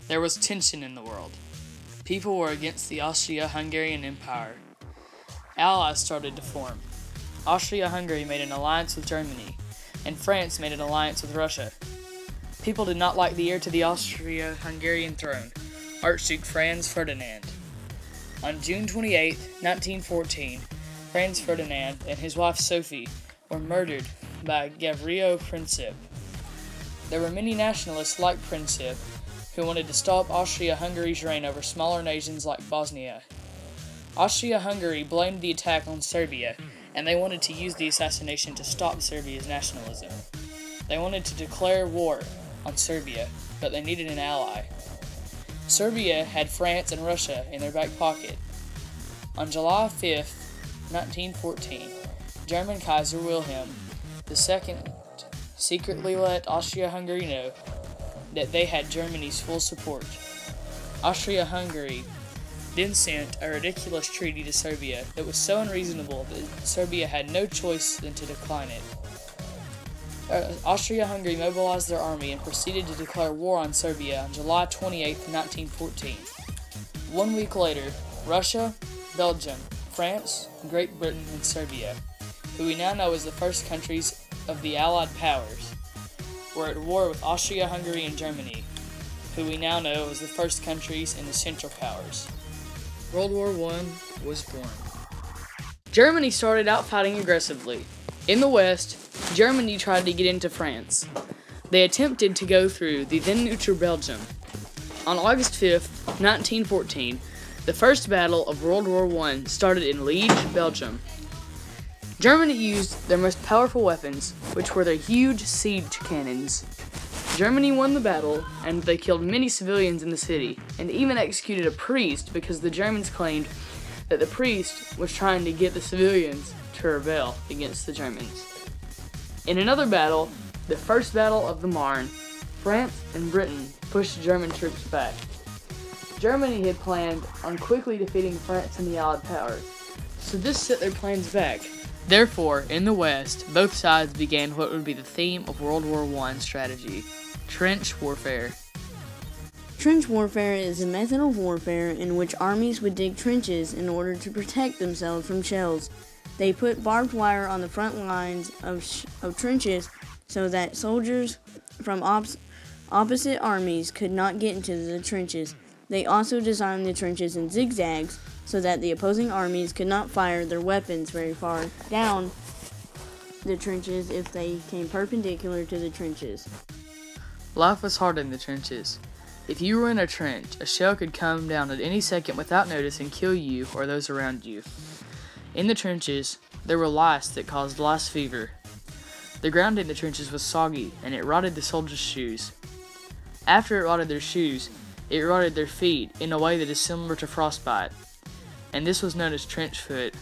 There was tension in the world. People were against the Austria-Hungarian Empire. Allies started to form. Austria-Hungary made an alliance with Germany, and France made an alliance with Russia. People did not like the heir to the Austria-Hungarian throne, Archduke Franz Ferdinand. On June 28, 1914, Franz Ferdinand and his wife Sophie were murdered by Gavrilo Princip. There were many nationalists like Princip who wanted to stop Austria-Hungary's reign over smaller nations like Bosnia. Austria-Hungary blamed the attack on Serbia, and they wanted to use the assassination to stop Serbia's nationalism. They wanted to declare war on Serbia, but they needed an ally. Serbia had France and Russia in their back pocket. On July 5, 1914, German Kaiser Wilhelm II secretly let Austria-Hungary know that they had Germany's full support. Austria-Hungary then sent a ridiculous treaty to Serbia that was so unreasonable that Serbia had no choice than to decline it. Austria-Hungary mobilized their army and proceeded to declare war on Serbia on July 28, 1914. 1 week later, Russia, Belgium, France, Great Britain, and Serbia, who we now know as the first countries of the Allied powers, were at war with Austria-Hungary and Germany, who we now know as the first countries in the Central Powers. World War I was born. Germany started out fighting aggressively. In the West, Germany tried to get into France. They attempted to go through the then-neutral Belgium. On August 5, 1914, the first battle of World War I started in Liege, Belgium. Germany used their most powerful weapons, which were their huge siege cannons. Germany won the battle, and they killed many civilians in the city, and even executed a priest because the Germans claimed that the priest was trying to get the civilians to rebel against the Germans. In another battle, the First Battle of the Marne, France and Britain pushed German troops back. Germany had planned on quickly defeating France and the Allied powers, so this set their plans back. Therefore, in the West, both sides began what would be the theme of World War I strategy: trench warfare. Trench warfare is a method of warfare in which armies would dig trenches in order to protect themselves from shells. They put barbed wire on the front lines of trenches so that soldiers from opposite armies could not get into the trenches. They also designed the trenches in zigzags so that the opposing armies could not fire their weapons very far down the trenches if they came perpendicular to the trenches. Life was hard in the trenches. If you were in a trench, a shell could come down at any second without notice and kill you or those around you. In the trenches, there were lice that caused lice fever. The ground in the trenches was soggy, and it rotted the soldiers' shoes. After it rotted their shoes, it rotted their feet in a way that is similar to frostbite, and this was known as trench foot.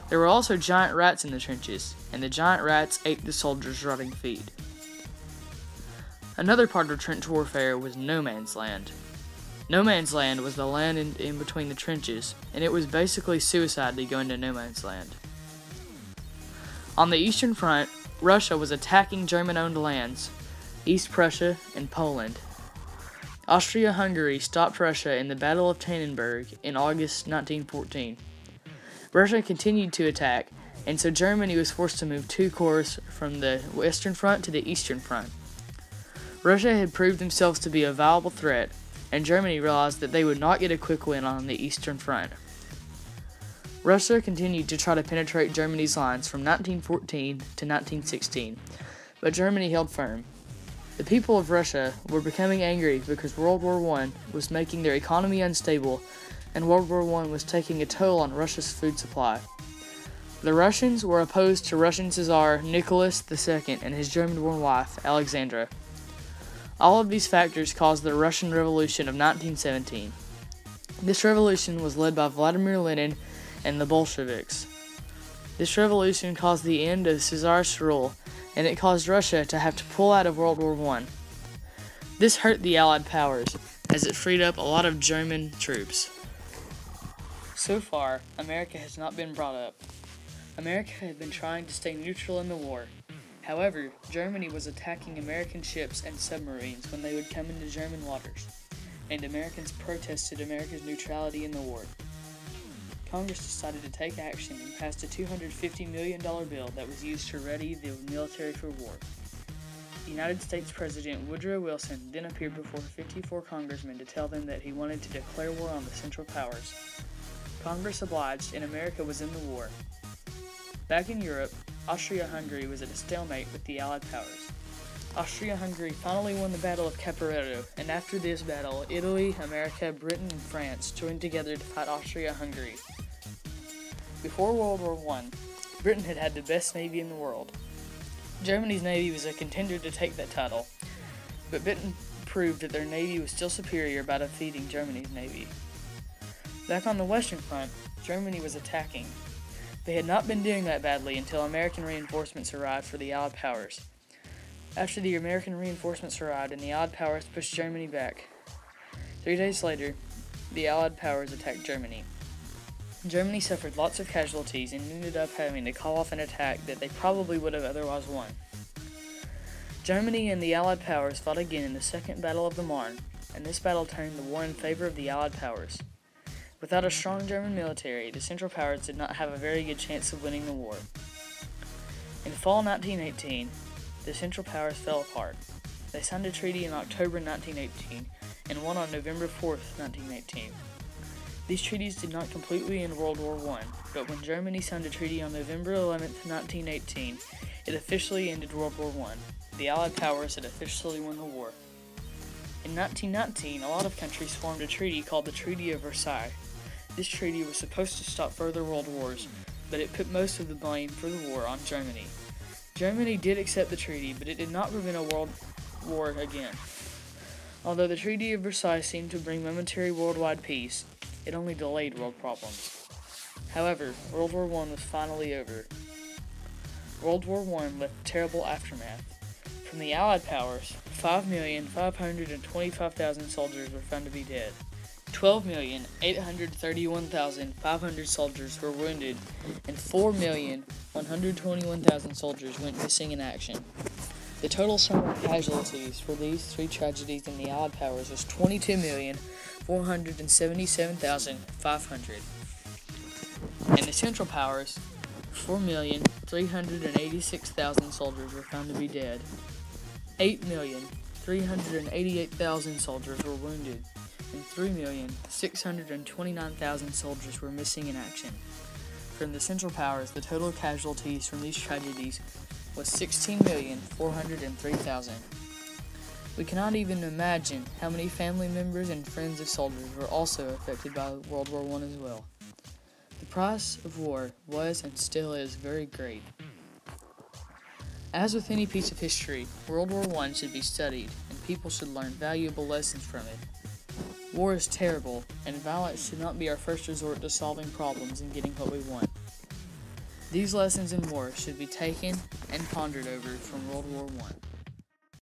There were also giant rats in the trenches, and the giant rats ate the soldiers' rotting feet. Another part of trench warfare was no man's land. No man's land was the land in between the trenches, and it was basically suicide to go into no man's land. On the Eastern Front, Russia was attacking German-owned lands, East Prussia and Poland. Austria-Hungary stopped Russia in the Battle of Tannenberg in August 1914. Russia continued to attack, and so Germany was forced to move 2 corps from the Western Front to the Eastern Front. Russia had proved themselves to be a viable threat, and Germany realized that they would not get a quick win on the Eastern Front. Russia continued to try to penetrate Germany's lines from 1914 to 1916, but Germany held firm. The people of Russia were becoming angry because World War I was making their economy unstable, and World War I was taking a toll on Russia's food supply. The Russians were opposed to Russian Tsar Nicholas II and his German-born wife, Alexandra. All of these factors caused the Russian Revolution of 1917. This revolution was led by Vladimir Lenin and the Bolsheviks. This revolution caused the end of Tsarist rule, and it caused Russia to have to pull out of World War I. This hurt the Allied powers, as it freed up a lot of German troops. So far, America has not been brought up. America had been trying to stay neutral in the war. However, Germany was attacking American ships and submarines when they would come into German waters. and Americans protested America's neutrality in the war. Congress decided to take action and passed a $250 million bill that was used to ready the military for war. The United States President Woodrow Wilson then appeared before 54 congressmen to tell them that he wanted to declare war on the Central Powers. Congress obliged, and America was in the war. Back in Europe, Austria-Hungary was at a stalemate with the Allied powers. Austria-Hungary finally won the Battle of Caporetto, and after this battle, Italy, America, Britain, and France joined together to fight Austria-Hungary. Before World War I, Britain had had the best navy in the world. Germany's navy was a contender to take that title, but Britain proved that their navy was still superior by defeating Germany's navy. Back on the Western Front, Germany was attacking. They had not been doing that badly until American reinforcements arrived for the Allied powers. After the American reinforcements arrived and the Allied powers pushed Germany back, 3 days later, the Allied powers attacked Germany. Germany suffered lots of casualties and ended up having to call off an attack that they probably would have otherwise won. Germany and the Allied powers fought again in the Second Battle of the Marne, and this battle turned the war in favor of the Allied powers. Without a strong German military, the Central Powers did not have a very good chance of winning the war. In fall 1918, the Central Powers fell apart. They signed a treaty in October 1918 and won on November 4th, 1918. These treaties did not completely end World War I, but when Germany signed a treaty on November 11th, 1918, it officially ended World War I. The Allied powers had officially won the war. In 1919, a lot of countries formed a treaty called the Treaty of Versailles. This treaty was supposed to stop further world wars, but it put most of the blame for the war on Germany. Germany did accept the treaty, but it did not prevent a world war again. Although the Treaty of Versailles seemed to bring momentary worldwide peace, it only delayed world problems. However, World War I was finally over. World War I left terrible aftermath. From the Allied powers, 5,525,000 soldiers were found to be dead. 12,831,500 soldiers were wounded, and 4,121,000 soldiers went missing in action. The total sum of casualties for these 3 tragedies in the Allied powers was 22,477,500. In the Central Powers, 4,386,000 soldiers were found to be dead. 8,388,000 soldiers were wounded, and 3,629,000 soldiers were missing in action. From the Central Powers, the total casualties from these tragedies was 16,403,000. We cannot even imagine how many family members and friends of soldiers were also affected by World War I as well. The price of war was and still is very great. As with any piece of history, World War I should be studied, and people should learn valuable lessons from it. War is terrible, and violence should not be our first resort to solving problems and getting what we want. These lessons in war should be taken and pondered over from World War I.